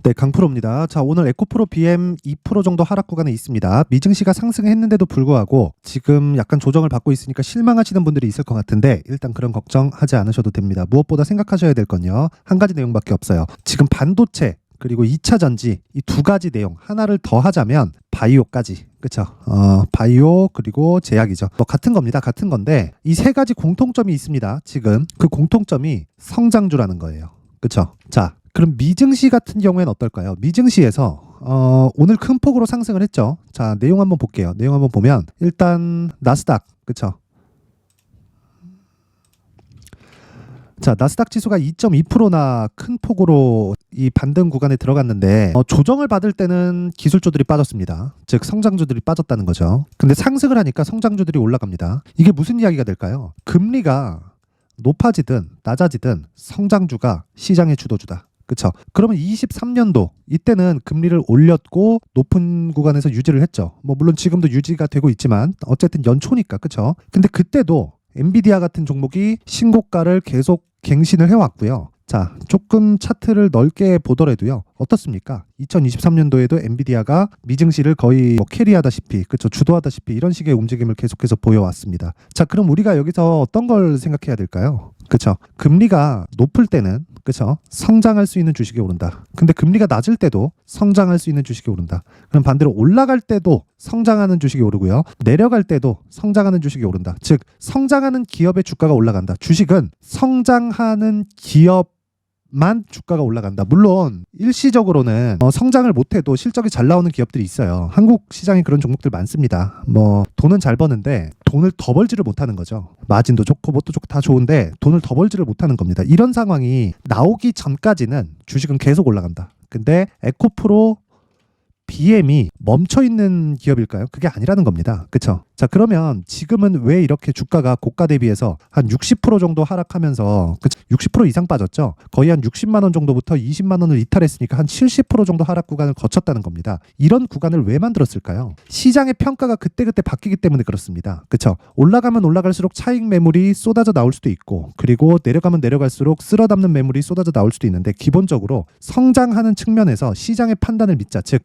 네, 강프로입니다. 자, 오늘 에코프로 BM 2% 정도 하락 구간에 있습니다. 미증시가 상승했는데도 불구하고 지금 약간 조정을 받고 있으니까 실망하시는 분들이 있을 것 같은데 일단 그런 걱정하지 않으셔도 됩니다. 무엇보다 생각하셔야 될 건요. 한 가지 내용밖에 없어요. 지금 반도체 그리고 2차 전지 이 두 가지 내용 하나를 더 하자면 바이오까지. 그쵸? 바이오 그리고 제약이죠. 뭐 같은 겁니다. 같은 건데 이 세 가지 공통점이 있습니다. 지금 그 공통점이 성장주라는 거예요. 그쵸? 자, 그럼 미증시 같은 경우에는 어떨까요? 미증시에서 오늘 큰 폭으로 상승을 했죠. 자, 내용 한번 볼게요. 내용 한번 보면 일단 나스닥, 그쵸? 자, 나스닥 지수가 2.2%나 큰 폭으로 이 반등 구간에 들어갔는데 조정을 받을 때는 기술주들이 빠졌습니다. 즉 성장주들이 빠졌다는 거죠. 근데 상승을 하니까 성장주들이 올라갑니다. 이게 무슨 이야기가 될까요? 금리가 높아지든 낮아지든 성장주가 시장의 주도주다. 그쵸? 그러면 23년도 이때는 금리를 올렸고 높은 구간에서 유지를 했죠. 뭐 물론 지금도 유지가 되고 있지만 어쨌든 연초니까. 그쵸? 근데 그때도 엔비디아 같은 종목이 신고가를 계속 갱신을 해왔고요. 자, 조금 차트를 넓게 보더라도요. 어떻습니까? 2023년도에도 엔비디아가 미증시를 거의 캐리하다시피, 그쵸, 주도하다시피 이런 식의 움직임을 계속해서 보여왔습니다. 자, 그럼 우리가 여기서 어떤 걸 생각해야 될까요? 그쵸? 금리가 높을 때는 그쵸? 성장할 수 있는 주식이 오른다. 근데 금리가 낮을 때도 성장할 수 있는 주식이 오른다. 그럼 반대로 올라갈 때도 성장하는 주식이 오르고요. 내려갈 때도 성장하는 주식이 오른다. 즉 성장하는 기업의 주가가 올라간다. 주식은 성장하는 기업만 주가가 올라간다. 물론 일시적으로는 성장을 못해도 실적이 잘 나오는 기업들이 있어요. 한국 시장에 그런 종목들 많습니다. 뭐 돈은 잘 버는데 돈을 더 벌지를 못하는 거죠. 마진도 좋고 뭣도 좋고 다 좋은데 돈을 더 벌지를 못하는 겁니다. 이런 상황이 나오기 전까지는 주식은 계속 올라간다. 근데 에코프로 BM이 멈춰있는 기업일까요? 그게 아니라는 겁니다. 그쵸? 자, 그러면 지금은 왜 이렇게 주가가 고가 대비해서 한 60% 정도 하락하면서 60% 이상 빠졌죠? 거의 한 60만 원 정도부터 20만 원을 이탈했으니까 한 70% 정도 하락 구간을 거쳤다는 겁니다. 이런 구간을 왜 만들었을까요? 시장의 평가가 그때그때 바뀌기 때문에 그렇습니다. 그쵸? 올라가면 올라갈수록 차익 매물이 쏟아져 나올 수도 있고 그리고 내려가면 내려갈수록 쓸어 담는 매물이 쏟아져 나올 수도 있는데 기본적으로 성장하는 측면에서 시장의 판단을 믿자. 즉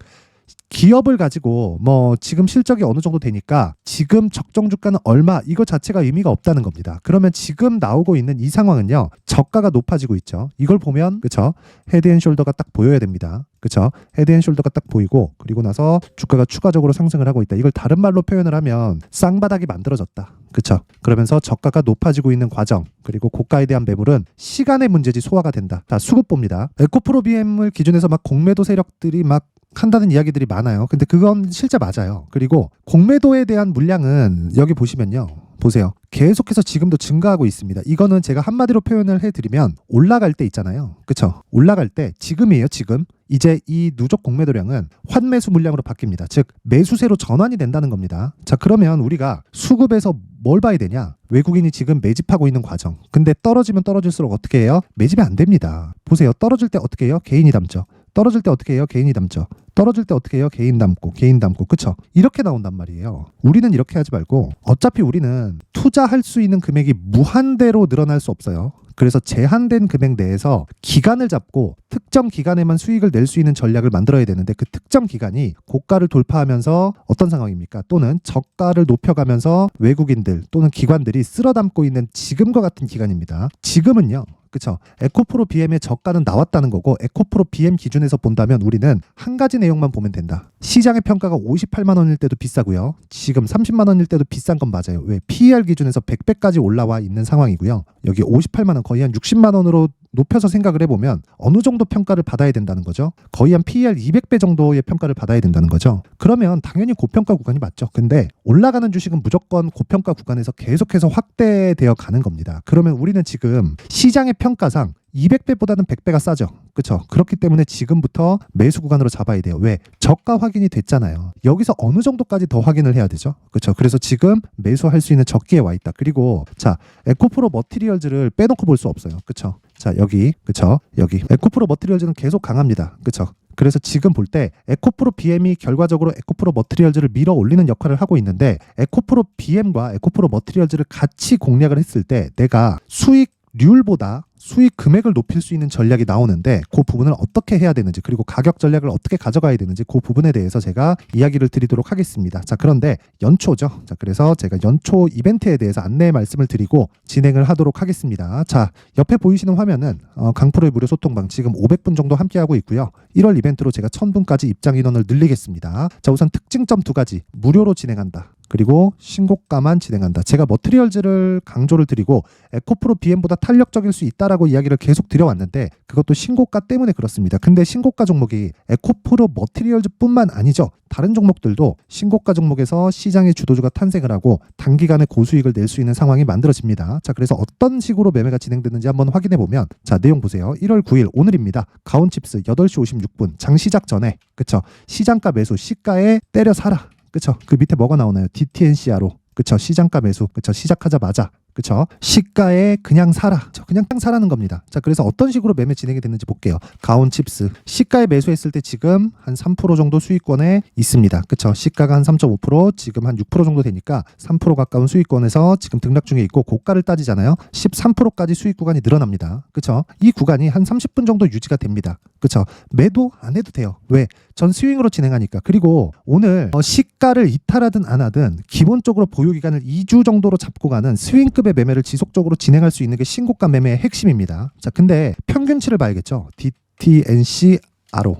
기업을 가지고 뭐 지금 실적이 어느 정도 되니까 지금 적정 주가는 얼마 이거 자체가 의미가 없다는 겁니다. 그러면 지금 나오고 있는 이 상황은요. 저가가 높아지고 있죠. 이걸 보면 그쵸? 헤드앤숄더가 딱 보여야 됩니다. 그쵸? 헤드앤숄더가 딱 보이고 그리고 나서 주가가 추가적으로 상승을 하고 있다. 이걸 다른 말로 표현을 하면 쌍바닥이 만들어졌다. 그쵸? 그러면서 저가가 높아지고 있는 과정 그리고 고가에 대한 매물은 시간의 문제지 소화가 된다. 자, 수급 봅니다. 에코프로 BM을 기준해서 막 공매도 세력들이 막 한다는 이야기들이 많아요. 근데 그건 실제 맞아요. 그리고 공매도에 대한 물량은 여기 보시면요. 보세요. 계속해서 지금도 증가하고 있습니다. 이거는 제가 한마디로 표현을 해드리면 올라갈 때 있잖아요. 그쵸? 올라갈 때 지금이에요. 지금. 이제 이 누적 공매도량은 환매수 물량으로 바뀝니다. 즉 매수세로 전환이 된다는 겁니다. 자, 그러면 우리가 수급에서 뭘 봐야 되냐? 외국인이 지금 매집하고 있는 과정. 근데 떨어지면 떨어질수록 어떻게 해요? 매집이 안 됩니다. 보세요. 떨어질 때 어떻게 해요? 개인이 담죠. 떨어질 때 어떻게 해요? 개인이 담죠. 떨어질 때 어떻게 해요? 개인 담고 그쵸? 이렇게 나온단 말이에요. 우리는 이렇게 하지 말고 어차피 우리는 투자할 수 있는 금액이 무한대로 늘어날 수 없어요. 그래서 제한된 금액 내에서 기간을 잡고 특정 기간에만 수익을 낼 수 있는 전략을 만들어야 되는데 그 특정 기간이 고가를 돌파하면서 어떤 상황입니까? 또는 저가를 높여가면서 외국인들 또는 기관들이 쓸어담고 있는 지금과 같은 기간입니다. 지금은요. 그쵸? 에코프로 BM의 저가는 나왔다는 거고 에코프로 BM 기준에서 본다면 우리는 한 가지 내용만 보면 된다. 시장의 평가가 58만 원일 때도 비싸고요. 지금 30만 원일 때도 비싼 건 맞아요. 왜? PER 기준에서 100배까지 올라와 있는 상황이고요. 여기 58만 원 거의 한 60만 원으로 높여서 생각을 해보면 어느 정도 평가를 받아야 된다는 거죠. 거의 한 PER 200배 정도의 평가를 받아야 된다는 거죠. 그러면 당연히 고평가 구간이 맞죠. 근데 올라가는 주식은 무조건 고평가 구간에서 계속해서 확대되어 가는 겁니다. 그러면 우리는 지금 시장의 평가상 200배보다는 100배가 싸죠. 그렇죠? 그렇기 때문에 지금부터 매수 구간으로 잡아야 돼요. 왜? 저가 확인이 됐잖아요. 여기서 어느 정도까지 더 확인을 해야 되죠? 그렇죠? 그래서 지금 매수할 수 있는 적기에 와 있다. 그리고 자, 에코프로 머티리얼즈를 빼놓고 볼 수 없어요. 그렇죠? 자, 여기 그렇죠? 여기 에코프로 머티리얼즈는 계속 강합니다. 그렇죠? 그래서 지금 볼 때 에코프로 BM이 결과적으로 에코프로 머티리얼즈를 밀어 올리는 역할을 하고 있는데 에코프로 BM과 에코프로 머티리얼즈를 같이 공략을 했을 때 내가 수익 률보다 수익 금액을 높일 수 있는 전략이 나오는데 그 부분을 어떻게 해야 되는지 그리고 가격 전략을 어떻게 가져가야 되는지 그 부분에 대해서 제가 이야기를 드리도록 하겠습니다. 자, 그런데 연초죠. 자, 그래서 제가 연초 이벤트에 대해서 안내 말씀을 드리고 진행을 하도록 하겠습니다. 자, 옆에 보이시는 화면은 강프로의 무료 소통방 지금 500분 정도 함께하고 있고요. 1월 이벤트로 제가 1000분까지 입장 인원을 늘리겠습니다. 자, 우선 특징점 2가지 무료로 진행한다. 그리고 신고가만 진행한다. 제가 머티리얼즈를 강조를 드리고 에코프로 BM보다 탄력적일 수 있다라고 이야기를 계속 드려왔는데 그것도 신고가 때문에 그렇습니다. 근데 신고가 종목이 에코프로 머티리얼즈뿐만 아니죠. 다른 종목들도 신고가 종목에서 시장의 주도주가 탄생을 하고 단기간에 고수익을 낼 수 있는 상황이 만들어집니다. 자, 그래서 어떤 식으로 매매가 진행되는지 한번 확인해 보면 자, 내용 보세요. 1월 9일 오늘입니다. 가온칩스 8시 56분 장 시작 전에 그쵸? 시장가 매수 시가에 때려 사라. 그쵸? 그 밑에 뭐가 나오나요? DTNCR로. 그쵸? 시장가 매수. 그쵸? 시작하자마자. 그쵸? 시가에 그냥 사라. 그냥 사라는 겁니다. 자, 그래서 어떤 식으로 매매 진행이 됐는지 볼게요. 가온칩스. 시가에 매수했을 때 지금 한 3% 정도 수익권에 있습니다. 그쵸? 시가가 한 3.5%, 지금 한 6% 정도 되니까 3% 가까운 수익권에서 지금 등락 중에 있고 고가를 따지잖아요. 13%까지 수익 구간이 늘어납니다. 그쵸? 이 구간이 한 30분 정도 유지가 됩니다. 그쵸? 매도 안 해도 돼요. 왜? 전 스윙으로 진행하니까. 그리고 오늘 시가를 이탈하든 안 하든 기본적으로 보유 기간을 2주 정도로 잡고 가는 스윙급의 매매를 지속적으로 진행할 수 있는 게 신고가 매매의 핵심입니다. 자, 근데 평균치를 봐야겠죠. DTNCRO.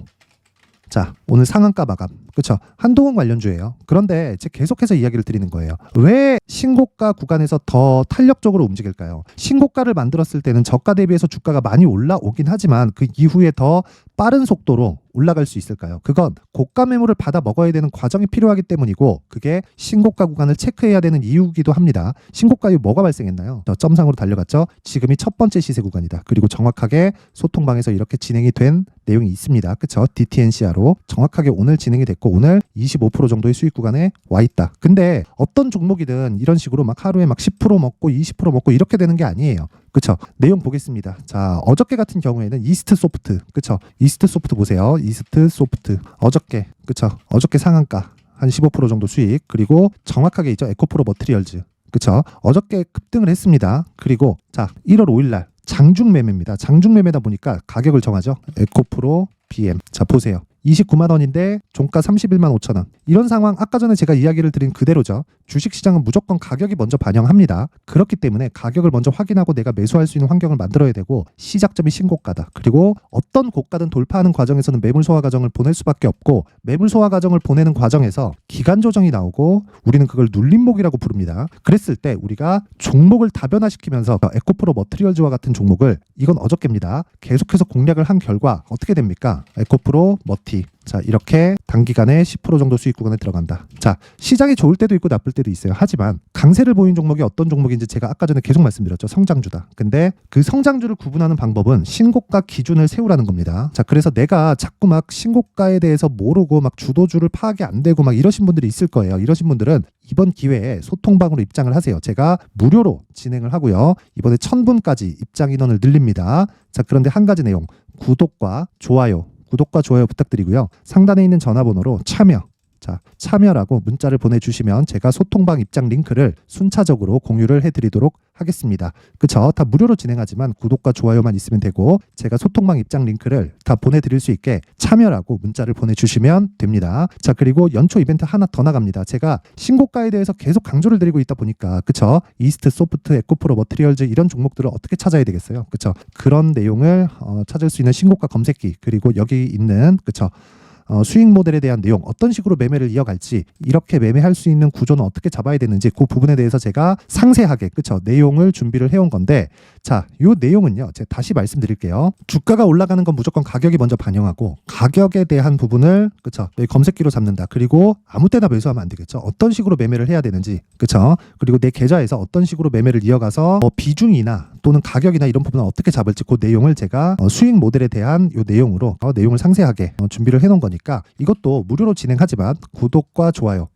자, 오늘 상한가 마감. 그렇죠? 한동훈 관련주예요. 그런데 제가 계속해서 이야기를 드리는 거예요. 왜 신고가 구간에서 더 탄력적으로 움직일까요? 신고가를 만들었을 때는 저가 대비해서 주가가 많이 올라오긴 하지만 그 이후에 더 빠른 속도로 올라갈 수 있을까요? 그건 고가 매물을 받아 먹어야 되는 과정이 필요하기 때문이고 그게 신고가 구간을 체크해야 되는 이유이기도 합니다. 신고가에 뭐가 발생했나요? 점상으로 달려갔죠. 지금이 첫 번째 시세 구간이다. 그리고 정확하게 소통방에서 이렇게 진행이 된 내용이 있습니다. 그렇죠? DTNCR로 정확하게 오늘 진행이 됐고 오늘 25% 정도의 수익 구간에 와 있다. 근데 어떤 종목이든 이런 식으로 막 하루에 막 10% 먹고 20% 먹고 이렇게 되는 게 아니에요. 그쵸? 내용 보겠습니다. 자, 어저께 같은 경우에는 이스트 소프트. 그쵸? 이스트 소프트 보세요. 이스트 소프트. 어저께. 그쵸? 어저께 상한가. 한 15% 정도 수익. 그리고 정확하게 있죠. 에코프로 머티리얼즈. 그쵸? 어저께 급등을 했습니다. 그리고 자, 1월 5일 날 장중 매매입니다. 장중 매매다 보니까 가격을 정하죠. 에코프로 BM. 자, 보세요. 29만 원인데 종가 31만 5천 원. 이런 상황 아까 전에 제가 이야기를 드린 그대로죠. 주식시장은 무조건 가격이 먼저 반영합니다. 그렇기 때문에 가격을 먼저 확인하고 내가 매수할 수 있는 환경을 만들어야 되고 시작점이 신고가다. 그리고 어떤 고가든 돌파하는 과정에서는 매물 소화 과정을 보낼 수밖에 없고 매물 소화 과정을 보내는 과정에서 기간 조정이 나오고 우리는 그걸 눌림목이라고 부릅니다. 그랬을 때 우리가 종목을 다변화시키면서 에코프로 머티리얼즈와 같은 종목을 이건 어저께입니다. 계속해서 공략을 한 결과 어떻게 됩니까? 에코프로 머티. 자, 이렇게 단기간에 10% 정도 수익 구간에 들어간다. 자, 시장이 좋을 때도 있고 나쁠 때도 있어요. 하지만 강세를 보인 종목이 어떤 종목인지 제가 아까 전에 계속 말씀드렸죠. 성장주다. 근데 그 성장주를 구분하는 방법은 신고가 기준을 세우라는 겁니다. 자, 그래서 내가 자꾸 막 신고가에 대해서 모르고 막 주도주를 파악이 안 되고 막 이러신 분들이 있을 거예요. 이러신 분들은 이번 기회에 소통방으로 입장을 하세요. 제가 무료로 진행을 하고요. 이번에 1000분까지 입장 인원을 늘립니다. 자, 그런데 한 가지 내용. 구독과 좋아요 부탁드리고요. 상단에 있는 전화번호로 참여라고 문자를 보내주시면 제가 소통방 입장 링크를 순차적으로 공유를 해드리도록 하겠습니다. 그쵸? 다 무료로 진행하지만 구독과 좋아요만 있으면 되고 제가 소통방 입장 링크를 다 보내드릴 수 있게 참여라고 문자를 보내주시면 됩니다. 자, 그리고 연초 이벤트 하나 더 나갑니다. 제가 신고가에 대해서 계속 강조를 드리고 있다 보니까 그쵸? 이스트 소프트, 에코프로 머티리얼즈 이런 종목들을 어떻게 찾아야 되겠어요? 그쵸? 그런 내용을 찾을 수 있는 신고가 검색기 그리고 여기 있는 그쵸? 수익 모델에 대한 내용 어떤 식으로 매매를 이어갈지 이렇게 매매할 수 있는 구조는 어떻게 잡아야 되는지 그 부분에 대해서 제가 상세하게 그쵸 내용을 준비를 해온 건데 자, 요 내용은요 제가 다시 말씀드릴게요. 주가가 올라가는 건 무조건 가격이 먼저 반영하고 가격에 대한 부분을 그쵸 여기 검색기로 잡는다. 그리고 아무 때나 매수하면 안 되겠죠. 어떤 식으로 매매를 해야 되는지 그쵸 그리고 내 계좌에서 어떤 식으로 매매를 이어가서 비중이나 또는 가격이나 이런 부분을 어떻게 잡을지 그 내용을 제가 수익 모델에 대한 요 내용으로 내용을 상세하게 준비를 해놓은 거니까 이것도 무료로 진행하지만 구독과 좋아요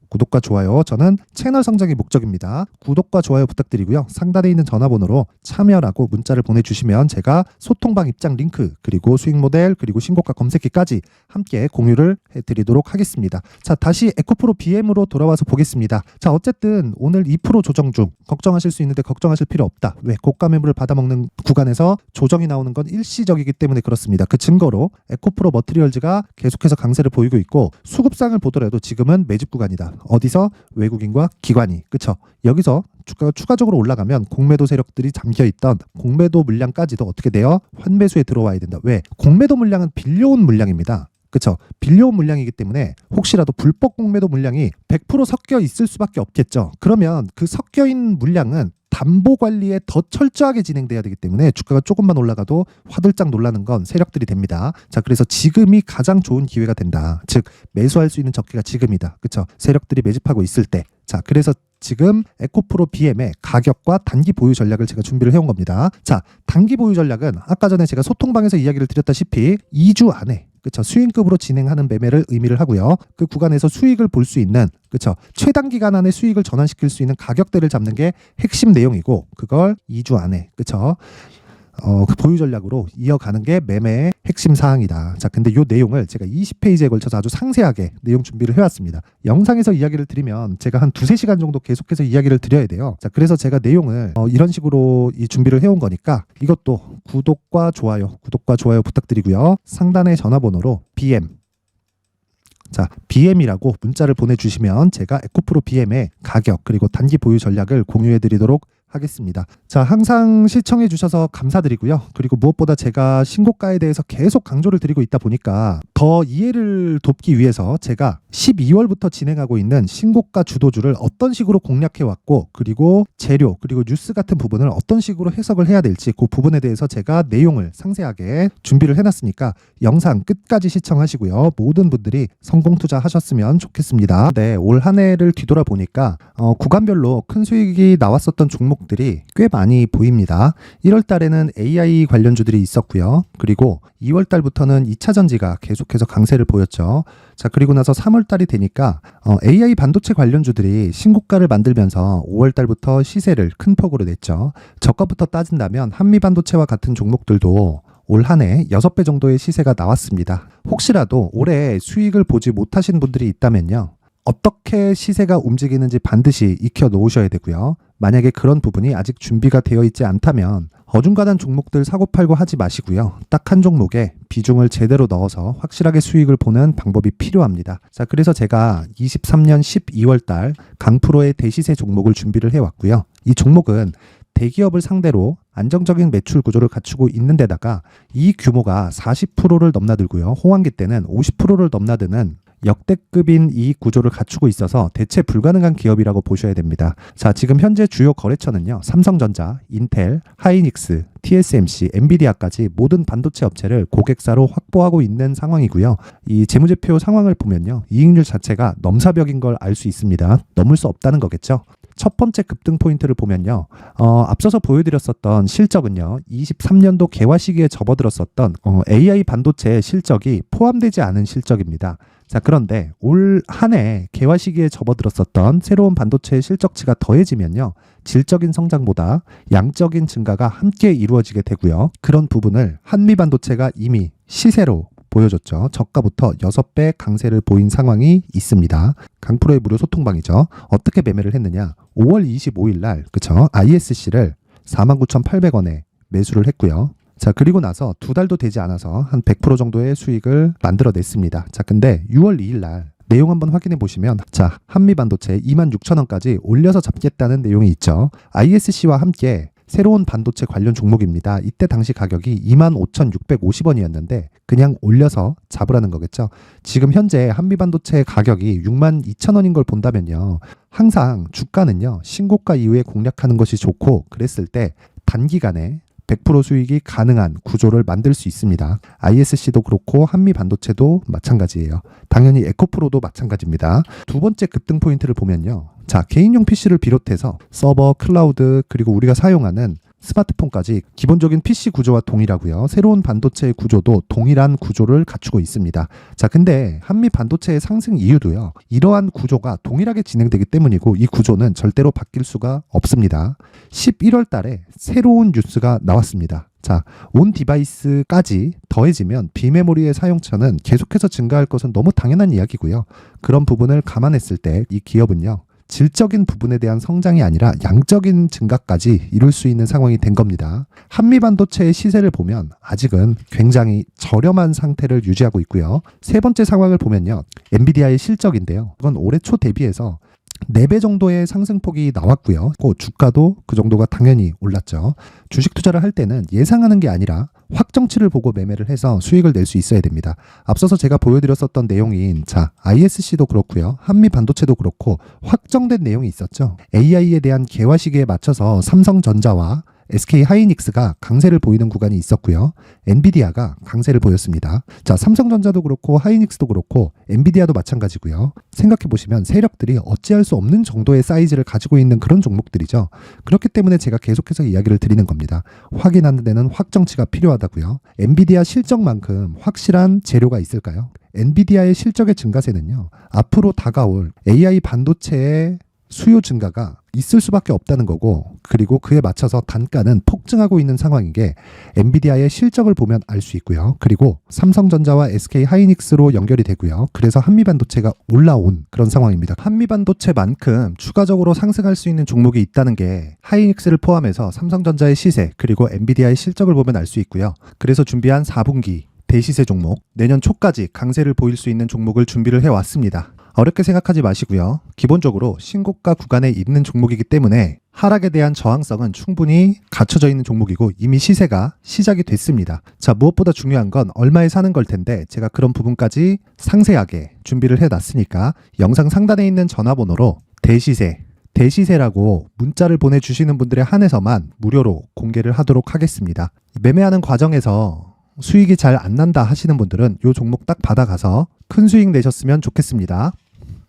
저는 채널 성장이 목적입니다. 구독과 좋아요 부탁드리고요. 상단에 있는 전화번호로 참여라고 문자를 보내주시면 제가 소통방 입장 링크 그리고 수익 모델 그리고 신고가 검색기까지 함께 공유를 해드리도록 하겠습니다. 자, 다시 에코프로 BM으로 돌아와서 보겠습니다. 자, 어쨌든 오늘 2% 조정 중 걱정하실 수 있는데 걱정하실 필요 없다. 왜? 고가 매물을 받아먹는 구간에서 조정이 나오는 건 일시적이기 때문에 그렇습니다. 그 증거로 에코프로 머티리얼즈가 계속해서 강세를 보이고 있고 수급상을 보더라도 지금은 매집 구간이다. 어디서? 외국인과 기관이. 그쵸? 여기서 주가가 추가적으로 올라가면 공매도 세력들이 잠겨있던 공매도 물량까지도 어떻게 돼요? 환매수에 들어와야 된다. 왜? 공매도 물량은 빌려온 물량입니다. 그쵸? 빌려온 물량이기 때문에 혹시라도 불법 공매도 물량이 100% 섞여 있을 수밖에 없겠죠. 그러면 그 섞여 있는 물량은 담보 관리에 더 철저하게 진행돼야 되기 때문에 주가가 조금만 올라가도 화들짝 놀라는 건 세력들이 됩니다. 자, 그래서 지금이 가장 좋은 기회가 된다. 즉 매수할 수 있는 적기가 지금이다. 그쵸? 세력들이 매집하고 있을 때. 자, 그래서 지금 에코프로 BM의 가격과 단기 보유 전략을 제가 준비를 해온 겁니다. 자, 단기 보유 전략은 아까 전에 제가 소통방에서 이야기를 드렸다시피 2주 안에 그쵸, 수익급으로 진행하는 매매를 의미를 하고요. 그 구간에서 수익을 볼 수 있는 그쵸, 최단 기간 안에 수익을 전환시킬 수 있는 가격대를 잡는 게 핵심 내용이고 그걸 2주 안에 그쵸, 그 보유 전략으로 이어가는 게 매매의 핵심 사항이다. 자, 근데 이 내용을 제가 20페이지에 걸쳐서 아주 상세하게 내용 준비를 해왔습니다. 영상에서 이야기를 드리면 제가 한 2-3시간 정도 계속해서 이야기를 드려야 돼요. 자, 그래서 제가 내용을 이런 식으로 이 준비를 해온 거니까 이것도 구독과 좋아요 부탁드리고요. 상단의 전화번호로 BM 자, BM이라고 문자를 보내주시면 제가 에코프로 BM의 가격 그리고 단기 보유 전략을 공유해드리도록 하겠습니다. 자, 항상 시청해 주셔서 감사드리고요. 그리고 무엇보다 제가 신고가에 대해서 계속 강조를 드리고 있다 보니까 더 이해를 돕기 위해서 제가 12월부터 진행하고 있는 신고가 주도주를 어떤 식으로 공략해 왔고 그리고 재료 그리고 뉴스 같은 부분을 어떤 식으로 해석을 해야 될지 그 부분에 대해서 제가 내용을 상세하게 준비를 해놨으니까 영상 끝까지 시청하시고요. 모든 분들이 성공 투자하셨으면 좋겠습니다. 네, 올 한 해를 뒤돌아보니까 구간별로 큰 수익이 나왔었던 종목들이 꽤 많이 보입니다. 1월 달에는 AI 관련주들이 있었고요. 그리고 2월 달부터는 2차 전지가 계속해서 강세를 보였죠. 자, 그리고 나서 3월 달이 되니까 AI 반도체 관련주들이 신고가를 만들면서 5월 달부터 시세를 큰 폭으로 냈죠. 저가부터 따진다면 한미 반도체와 같은 종목들도 올 한 해 6배 정도의 시세가 나왔습니다. 혹시라도 올해 수익을 보지 못하신 분들이 있다면요. 어떻게 시세가 움직이는지 반드시 익혀 놓으셔야 되고요. 만약에 그런 부분이 아직 준비가 되어 있지 않다면 어중간한 종목들 사고팔고 하지 마시고요. 딱 한 종목에 비중을 제대로 넣어서 확실하게 수익을 보는 방법이 필요합니다. 자, 그래서 제가 23년 12월 달 강프로의 대시세 종목을 준비를 해왔고요. 이 종목은 대기업을 상대로 안정적인 매출 구조를 갖추고 있는 데다가 이 규모가 40%를 넘나들고요. 호황기 때는 50%를 넘나드는 역대급인 이익 구조를 갖추고 있어서 대체 불가능한 기업이라고 보셔야 됩니다. 자, 지금 현재 주요 거래처는요. 삼성전자, 인텔, 하이닉스, TSMC, 엔비디아까지 모든 반도체 업체를 고객사로 확보하고 있는 상황이고요. 이 재무제표 상황을 보면요. 이익률 자체가 넘사벽인 걸 알 수 있습니다. 넘을 수 없다는 거겠죠. 첫 번째 급등 포인트를 보면요. 앞서서 보여드렸었던 실적은요. 23년도 개화 시기에 접어들었었던 AI 반도체의 실적이 포함되지 않은 실적입니다. 자, 그런데 올 한 해 개화 시기에 접어들었었던 새로운 반도체의 실적치가 더해지면요. 질적인 성장보다 양적인 증가가 함께 이루어지게 되고요. 그런 부분을 한미 반도체가 이미 시세로 보여줬죠. 저가부터 6배 강세를 보인 상황이 있습니다. 강프로의 무료 소통방이죠. 어떻게 매매를 했느냐. 5월 25일 날 그쵸? ISC를 49,800원에 매수를 했고요. 자, 그리고 나서 2달도 되지 않아서 한 100% 정도의 수익을 만들어냈습니다. 자, 근데 6월 2일 날 내용 한번 확인해 보시면 자, 한미반도체 26,000원까지 올려서 잡겠다는 내용이 있죠. ISC와 함께 새로운 반도체 관련 종목입니다. 이때 당시 가격이 25,650원이었는데 그냥 올려서 잡으라는 거겠죠. 지금 현재 한미반도체 가격이 62,000원인 걸 본다면요. 항상 주가는요. 신고가 이후에 공략하는 것이 좋고 그랬을 때 단기간에 100% 수익이 가능한 구조를 만들 수 있습니다. ISC도 그렇고 한미 반도체도 마찬가지예요. 당연히 에코프로도 마찬가지입니다. 두 번째 급등 포인트를 보면요. 자, 개인용 PC를 비롯해서 서버, 클라우드, 그리고 우리가 사용하는 스마트폰까지 기본적인 PC 구조와 동일하고요. 새로운 반도체의 구조도 동일한 구조를 갖추고 있습니다. 자, 근데 한미 반도체의 상승 이유도요. 이러한 구조가 동일하게 진행되기 때문이고 이 구조는 절대로 바뀔 수가 없습니다. 11월 달에 새로운 뉴스가 나왔습니다. 자, 온 디바이스까지 더해지면 비메모리의 사용처는 계속해서 증가할 것은 너무 당연한 이야기고요. 그런 부분을 감안했을 때 이 기업은요, 질적인 부분에 대한 성장이 아니라 양적인 증가까지 이룰 수 있는 상황이 된 겁니다. 한미반도체의 시세를 보면 아직은 굉장히 저렴한 상태를 유지하고 있고요. 세 번째 상황을 보면요, 엔비디아의 실적인데요. 그건 올해 초 대비해서 4배 정도의 상승폭이 나왔고요. 그 주가도 그 정도가 당연히 올랐죠. 주식 투자를 할 때는 예상하는 게 아니라 확정치를 보고 매매를 해서 수익을 낼 수 있어야 됩니다. 앞서서 제가 보여드렸었던 내용인 ISC도 그렇고요. 한미 반도체도 그렇고 확정된 내용이 있었죠. AI에 대한 개화 시기에 맞춰서 삼성전자와 SK 하이닉스가 강세를 보이는 구간이 있었고요. 엔비디아가 강세를 보였습니다. 삼성전자도 그렇고 하이닉스도 그렇고 엔비디아도 마찬가지고요. 생각해 보시면 세력들이 어찌할 수 없는 정도의 사이즈를 가지고 있는 그런 종목들이죠. 그렇기 때문에 제가 계속해서 이야기를 드리는 겁니다. 확인하는 데는 확정치가 필요하다고요. 엔비디아 실적만큼 확실한 재료가 있을까요? 엔비디아의 실적의 증가세는요, 앞으로 다가올 AI 반도체의 수요 증가가 있을 수밖에 없다는 거고, 그리고 그에 맞춰서 단가는 폭증하고 있는 상황인 게 엔비디아의 실적을 보면 알 수 있고요. 그리고 삼성전자와 SK 하이닉스로 연결이 되고요. 그래서 한미반도체가 올라온 그런 상황입니다. 한미반도체만큼 추가적으로 상승할 수 있는 종목이 있다는 게 하이닉스를 포함해서 삼성전자의 시세 그리고 엔비디아의 실적을 보면 알 수 있고요. 그래서 준비한 4분기 대시세 종목, 내년 초까지 강세를 보일 수 있는 종목을 준비를 해왔습니다. 어렵게 생각하지 마시고요. 기본적으로 신고가 구간에 있는 종목이기 때문에 하락에 대한 저항성은 충분히 갖춰져 있는 종목이고 이미 시세가 시작이 됐습니다. 무엇보다 중요한 건 얼마에 사는 걸 텐데 제가 그런 부분까지 상세하게 준비를 해놨으니까 영상 상단에 있는 전화번호로 대시세라고 문자를 보내주시는 분들에 한해서만 무료로 공개를 하도록 하겠습니다. 매매하는 과정에서 수익이 잘 안 난다 하시는 분들은 이 종목 딱 받아가서 큰 수익 내셨으면 좋겠습니다.